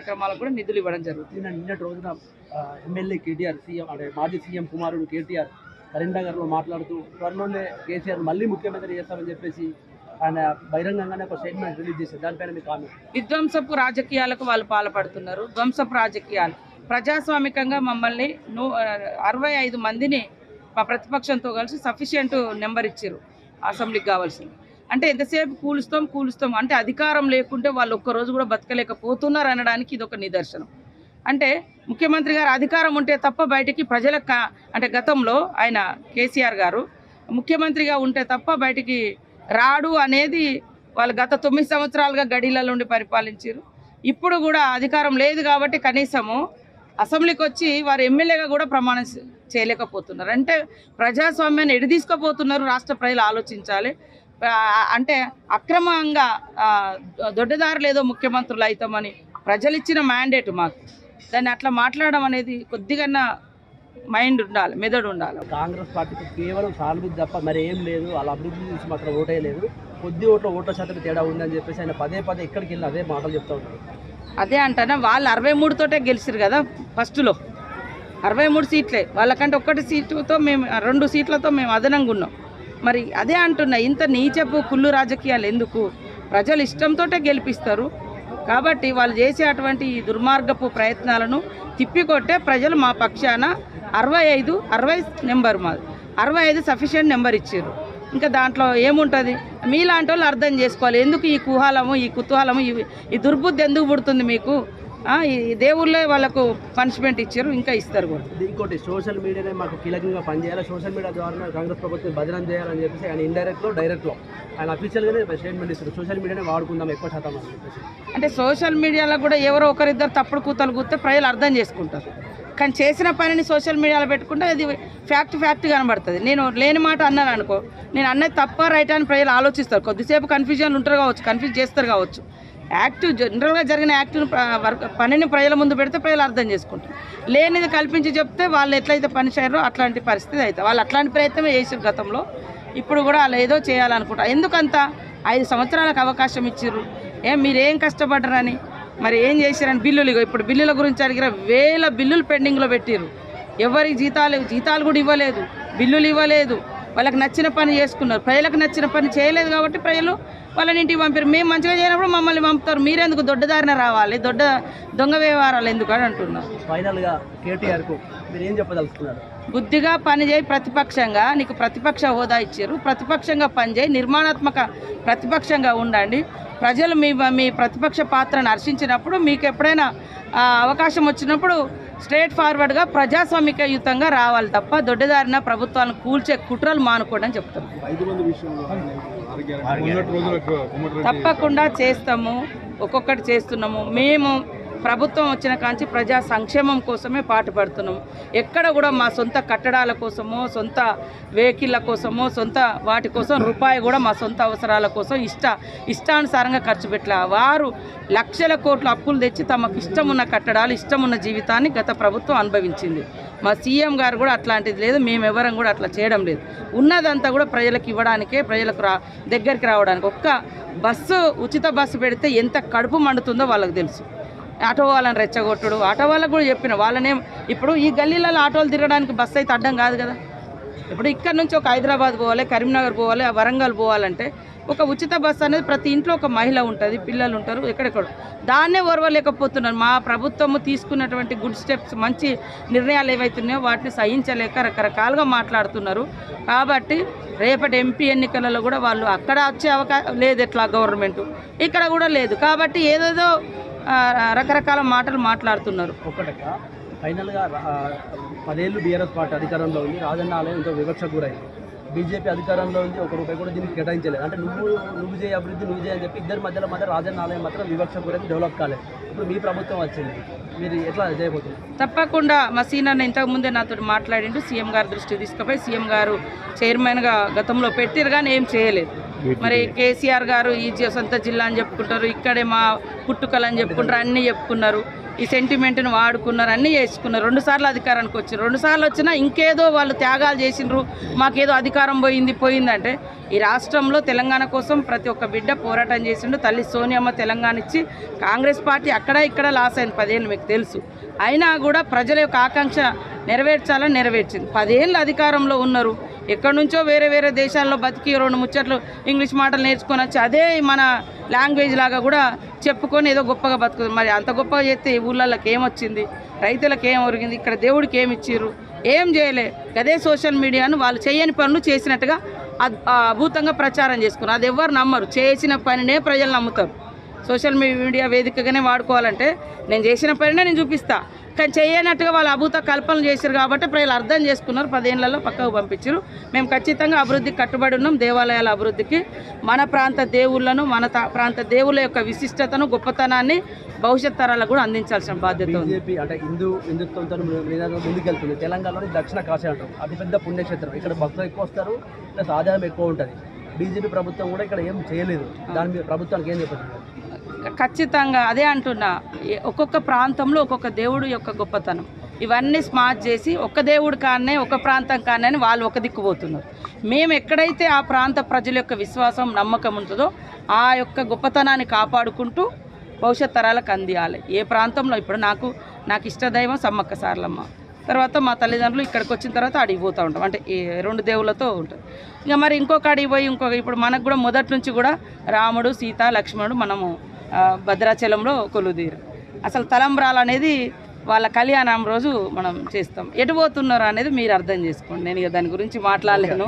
కార్యక్రమాలకు కూడా నిధులు ఇవ్వడం జరుగుతుంది. నిన్నటి రోజున ఎమ్మెల్యే కేటీఆర్ సీఎం అంటే మాజీ సీఎం కుమారుడు కేటీఆర్ కరీంనగర్లో మాట్లాడుతూ త్వరలోనే కేసీఆర్ మళ్ళీ ముఖ్యమంత్రి చేస్తామని చెప్పేసి ఆయన బహిరంగంగానే ఒక స్టేట్మెంట్ రిలీజ్ చేశారు. దానిపైన మీ కామెంట్. విధ్వంసపు రాజకీయాలకు వాళ్ళు పాల్పడుతున్నారు. ధ్వంసపు రాజకీయాలు ప్రజాస్వామికంగా మమ్మల్ని 65 మందిని మా ప్రతిపక్షంతో కలిసి సఫిషియంట్ నెంబర్ ఇచ్చారు అసెంబ్లీకి కావాల్సింది. అంటే ఎంతసేపు కూలుస్తాం అంటే అధికారం లేకుంటే వాళ్ళు ఒక్కరోజు కూడా బతకలేకపోతున్నారు అనడానికి ఇది ఒక నిదర్శనం. అంటే ముఖ్యమంత్రి గారు అధికారం ఉంటే తప్ప బయటికి ప్రజలకు అంటే గతంలో ఆయన కేసీఆర్ గారు ముఖ్యమంత్రిగా ఉంటే తప్ప బయటికి రాడు అనేది వాళ్ళు గత 9 సంవత్సరాలుగా గడిలలో ఉండి పరిపాలించారు. ఇప్పుడు కూడా అధికారం లేదు కాబట్టి కనీసము అసెంబ్లీకి వచ్చి వారు ఎమ్మెల్యేగా కూడా ప్రమాణం చేయలేకపోతున్నారు. అంటే ప్రజాస్వామ్యాన్ని ఎడదీసుకుపోతున్నారు. రాష్ట్ర ప్రజలు ఆలోచించాలి. అంటే అక్రమంగా దొడ్డదారులు ఏదో ముఖ్యమంత్రులు అవుతామని ప్రజలు ఇచ్చిన మ్యాండేట్ మాకు. దాన్ని అట్లా మాట్లాడడం అనేది కొద్దిగా మైండ్ ఉండాలి, మెదడు ఉండాలి. కాంగ్రెస్ పార్టీకి కేవలం సానుభూతి తప్ప మరి ఏం లేదు. వాళ్ళ అభివృద్ధి చూసి మాత్రం ఓటేయలేదు. కొద్ది ఓట్ల శాతం తేడా ఉందని చెప్పేసి ఆయన పదే ఎక్కడికి వెళ్ళి అదే మాటలు చెప్తూ ఉంటారు. అదే అంటానా, వాళ్ళు 63 తోటే గెలిచారు కదా ఫస్ట్లో. 63 సీట్లే వాళ్ళకంటే 1 సీటుతో మేము 2 సీట్లతో మేము అదనంగా ఉన్నాం. మరి అదే అంటున్నా, ఇంత నీచపు కుళ్ళు రాజకీయాలు ఎందుకు? ప్రజలు ఇష్టంతో గెలిపిస్తారు కాబట్టి వాళ్ళు చేసే అటువంటి దుర్మార్గపు ప్రయత్నాలను తిప్పికొట్టే ప్రజలు మా పక్షాన 60 నెంబర్ మాది 65 సఫిషియెంట్ నెంబర్ ఇచ్చారు. ఇంకా దాంట్లో ఏముంటుంది? మీలాంటి వాళ్ళు అర్థం చేసుకోవాలి. ఎందుకు ఈ కుతూహలము ఈ దుర్బుద్ధి ఎందుకు పుడుతుంది మీకు? ఈ దేవుళ్ళే వాళ్ళకు పనిష్మెంట్ ఇచ్చారు, ఇంకా ఇస్తారు కూడా. ఇంకోటి, సోషల్ మీడియానే మాకు కీలకంగా పనిచేయాలి, సోషల్ మీడియా ద్వారా కాంగ్రెస్ ప్రభుత్వం బదనం చేయాలని చెప్పేసి ఆయన ఇండైరెక్ట్లో డైరెక్ట్లో ఆయన అఫీషియల్గానే స్టేట్మెంట్ ఇస్తారు. సోషల్ మీడియానే వాడుకుందాం ఎక్కువ శాతం అని చెప్పేసి. అంటే సోషల్ మీడియాలో కూడా ఎవరో ఒకరిద్దరు తప్పుడు కూతలు కూస్తే ప్రజలు అర్థం చేసుకుంటారు. కానీ చేసిన పనిని సోషల్ మీడియాలో పెట్టుకుంటే అది ఫ్యాక్ట్ కనబడుతుంది. నేను లేని మాట అన్నాను అనుకో, నేను అన్నది తప్ప రైట్ అని ప్రజలు ఆలోచిస్తారు. కొద్దిసేపు కన్ఫ్యూజన్ ఉంటారు కావచ్చు, కన్ఫ్యూజ్ చేస్తారు కావచ్చు. జనరల్గా జరిగిన పనిని ప్రజల ముందు పెడితే ప్రజలు అర్థం చేసుకుంటారు. లేనిది కల్పించి చెప్తే వాళ్ళు ఎట్లయితే పని చేయరో అట్లాంటి పరిస్థితి అవుతుంది. వాళ్ళు అట్లాంటి ప్రయత్నమే చేసారు గతంలో. ఇప్పుడు కూడా వాళ్ళు ఏదో చేయాలనుకుంటారు. ఎందుకంత 5 సంవత్సరాలకు అవకాశం ఇచ్చారు. మీరేం కష్టపడ్డారని, మరి ఏం చేశారని బిల్లులు, ఇప్పుడు బిల్లుల గురించి అడిగిన 1000 బిల్లులు పెండింగ్లో పెట్టారు. ఎవరికి జీతాలు కూడా ఇవ్వలేదు, బిల్లులు ఇవ్వలేదు. వాళ్ళకి నచ్చిన పని చేసుకున్నారు. ప్రజలకు నచ్చిన పని చేయలేదు కాబట్టి ప్రజలు వాళ్ళని ఇంటికి పంపారు. మేము మంచిగా చేయనప్పుడు మమ్మల్ని పంపుతారు. మీరెందుకు దొడ్డదారిన రావాలి, దొంగ వ్యవహారాలు ఎందుకు అని అంటున్నారు. ఫైనల్గా కేటీఆర్కు మీరు ఏం చెప్పదలుచుకున్నారు? బుద్ధిగా పనిచేయి. ప్రతిపక్షంగా నీకు ప్రతిపక్ష హోదా ఇచ్చారు, ప్రతిపక్షంగా పనిచేయి, నిర్మాణాత్మక ప్రతిపక్షంగా ఉండండి. ప్రజలు మీ ప్రతిపక్ష పాత్రను హర్షించినప్పుడు మీకు ఎప్పుడైనా అవకాశం వచ్చినప్పుడు స్ట్రేట్ ఫార్వర్డ్గా ప్రజాస్వామికయుతంగా రావాలి తప్ప దొడ్డదారిన ప్రభుత్వాలను కూల్చే కుట్రలు మానుకోండి అని చెప్తాను. తప్పకుండా చేస్తాము, ఒక్కొక్కటి చేస్తున్నాము. మేము ప్రభుత్వం వచ్చిన కాంచి ప్రజా సంక్షేమం కోసమే పాటుపడుతున్నాము. ఎక్కడ కూడా మా సొంత కట్టడాల కోసమో, సొంత వెహికల్ల కోసమో, సొంత వాటి కోసం రూపాయి కూడా మా సొంత అవసరాల కోసం ఇష్టానుసారంగా ఖర్చు పెట్టలే. వారు లక్షల కోట్ల అప్పులు తెచ్చి తమకు ఇష్టమున్న కట్టడాలు, ఇష్టమున్న జీవితాన్ని గత ప్రభుత్వం అనుభవించింది. మా సీఎం గారు కూడా అట్లాంటిది లేదు, మేమెవరం కూడా అట్లా చేయడం లేదు. ఉన్నదంతా కూడా ప్రజలకు ఇవ్వడానికే, ప్రజలకు దగ్గరికి రావడానికి. ఒక్క ఉచిత బస్సు పెడితే ఎంత కడుపు మండుతుందో వాళ్ళకి తెలుసు. ఆటో వాళ్ళని రెచ్చగొట్టుడు, ఆటో వాళ్ళకు కూడా చెప్పిన వాళ్ళనే. ఇప్పుడు ఈ గల్లీలలో ఆటోలు తిరగడానికి బస్సు అయితే అడ్డం కాదు కదా. ఇప్పుడు ఇక్కడ నుంచి ఒక హైదరాబాద్ పోవాలి, కరీంనగర్ పోవాలి, వరంగల్ పోవాలంటే ఒక ఉచిత బస్సు అనేది ప్రతి ఇంట్లో ఒక మహిళ ఉంటుంది, పిల్లలు ఉంటారు, ఎక్కడెక్కడ దాన్నే ఓర్వలేకపోతున్నారు. మా ప్రభుత్వము తీసుకున్నటువంటి గుడ్ స్టెప్స్, మంచి నిర్ణయాలు ఏవైతున్నాయో వాటిని సహించలేక రకరకాలుగా మాట్లాడుతున్నారు. కాబట్టి రేపటి ఎంపీ ఎన్నికలలో కూడా వాళ్ళు అక్కడ వచ్చే అవకాశం లేదు, ఎట్లా గవర్నమెంట్ ఇక్కడ కూడా లేదు. కాబట్టి ఏదేదో రకరకాల మాటలు మాట్లాడుతున్నారు. ఒకటక ఫైనల్గా 10 ఏళ్ళు బీఆర్ఎస్ పార్టీ అధికారంలో ఉంది, రాజన్న ఆలయం ఇంకో వివక్షకు గురైంది. బీజేపీ అధికారంలో ఉంది, ₹1 కూడా దీనికి కేటాయించలేదు. అంటే నువ్వు చేయ అభివృద్ధి, నువ్వు చేయని చెప్పి ఇద్దరి మధ్య రాజన్న ఆలయం మాత్రం వివక్షకు గురైంది, డెవలప్ కాలేదు. ఇప్పుడు మీ ప్రభుత్వం వచ్చింది, మీరు ఎట్లా చేయబోతుంది? తప్పకుండా మా సీనియర్ ఇంతకుముందే నాతో మాట్లాడిండు. సీఎం గారి దృష్టికి తీసుకుపోయి సీఎం గారు చైర్మన్గా గతంలో పెట్టారు కానీ ఏం చేయలేదు. మరి కేసీఆర్ గారు ఈ సొంత జిల్లా అని చెప్పుకుంటారు, ఇక్కడే మా పుట్టుకలు అని చెప్పుకుంటారు, అన్నీ చెప్పుకున్నారు. ఈ సెంటిమెంట్ని వాడుకున్నారు, అన్నీ చేసుకున్నారు. 2 సార్లు అధికారానికి వచ్చారు. 2 సార్లు వచ్చినా ఇంకేదో వాళ్ళు త్యాగాలు చేసిండ్రు, మాకేదో అధికారం పోయిందంటే ఈ రాష్ట్రంలో తెలంగాణ కోసం ప్రతి ఒక్క బిడ్డ పోరాటం చేసిండు. తల్లి సోనియమ్మ తెలంగాణ ఇచ్చి కాంగ్రెస్ పార్టీ అక్కడ ఇక్కడ లాస్ అయింది 10 ఏళ్ళు, మీకు తెలుసు. అయినా కూడా ప్రజల యొక్క ఆకాంక్ష నెరవేర్చాలని నెరవేర్చింది. 10 ఏళ్ళు అధికారంలో ఉన్నారు. ఎక్కడి నుంచో వేరే వేరే దేశాల్లో బతికి 2 ముచ్చట్లు ఇంగ్లీష్ మాటలు నేర్చుకొని వచ్చి అదే మన లాంగ్వేజ్ లాగా కూడా చెప్పుకొని ఏదో గొప్పగా బతుకుతుంది. మరి అంత గొప్పగా చేస్తే ఈ ఊళ్ళకి ఏమొచ్చింది, రైతులకు ఏం ఒరిగింది, ఇక్కడ దేవుడికి ఏమి ఇచ్చిర్రు, ఏం చేయలే. అదే సోషల్ మీడియాను వాళ్ళు చేయని పనులు చేసినట్టుగా అద్భుతంగా ప్రచారం చేసుకున్నారు. అది ఎవరు నమ్మరు. చేసిన పనినే ప్రజలు నమ్ముతారు. సోషల్ మీడియా వేదికగానే వాడుకోవాలంటే నేను చేసిన పనినే నేను చూపిస్తా, కానీ చేయనట్టుగా వాళ్ళు అభూత కల్పనలు చేశారు కాబట్టి ప్రజలు అర్థం చేసుకున్నారు. 10 ఏళ్లలో పక్కకు పంపించారు. మేము ఖచ్చితంగా అభివృద్ధికి కట్టుబడి ఉన్నాం. దేవాలయాల అభివృద్ధికి, మన ప్రాంత దేవుళ్ళను, మన ప్రాంత దేవుళ్ళ యొక్క విశిష్టతను, గొప్పతనాన్ని భవిష్యత్ తరాలకు కూడా అందించాల్సిన బాధ్యత ఉంది. బీజేపీ అంటే హిందుత్వంతో ముందుకెళ్తుంది. తెలంగాణలోని దక్షిణ కాశీ అంటాం, అతిపెద్ద పుణ్యక్షేత్రం. ఇక్కడ భక్తులు ఎక్కువ వస్తారు, ప్లస్ ఆదాయం ఎక్కువ ఉంటుంది. బీజేపీ ప్రభుత్వం కూడా ఇక్కడ ఏం చేయలేదు. దాని మీద ప్రభుత్వానికి ఏం చెప్పారు? ఖచ్చితంగా అదే అంటున్నా, ఒక్కొక్క ప్రాంతంలో ఒక్కొక్క దేవుడు యొక్క గొప్పతనం ఇవన్నీ స్మార్ట్ చేసి ఒక్క దేవుడు కానే ఒక ప్రాంతం కానే అని వాళ్ళు ఒక దిక్కుపోతున్నారు. మేము ఎక్కడైతే ఆ ప్రాంత ప్రజల యొక్క విశ్వాసం నమ్మకం ఉంటుందో ఆ యొక్క గొప్పతనాన్ని కాపాడుకుంటూ భవిష్యత్ తరాలకు అందియాలి. ఏ ప్రాంతంలో ఇప్పుడు నాకు ఇష్టదైవం సమ్మక్క సారలమ్మ, తర్వాత మా తల్లిదండ్రులు ఇక్కడికి వచ్చిన తర్వాత అడిగి పోతూ ఉంటాం, అంటే ఈ 2 దేవుళ్ళతో ఉంటుంది. ఇక మరి ఇంకొక అడిగి పోయి ఇప్పుడు మనకు కూడా మొదటి నుంచి కూడా రాముడు, సీత, లక్ష్మణుడు మనము భద్రాచలంలో కొలుదీరు. అసలు తలంబ్రాలు అనేది వాళ్ళ కళ్యాణం రోజు మనం చేస్తాం. ఎటు పోతున్నారు అనేది మీరు అర్థం చేసుకోండి. నేను ఇక దాని గురించి మాట్లాడలేను.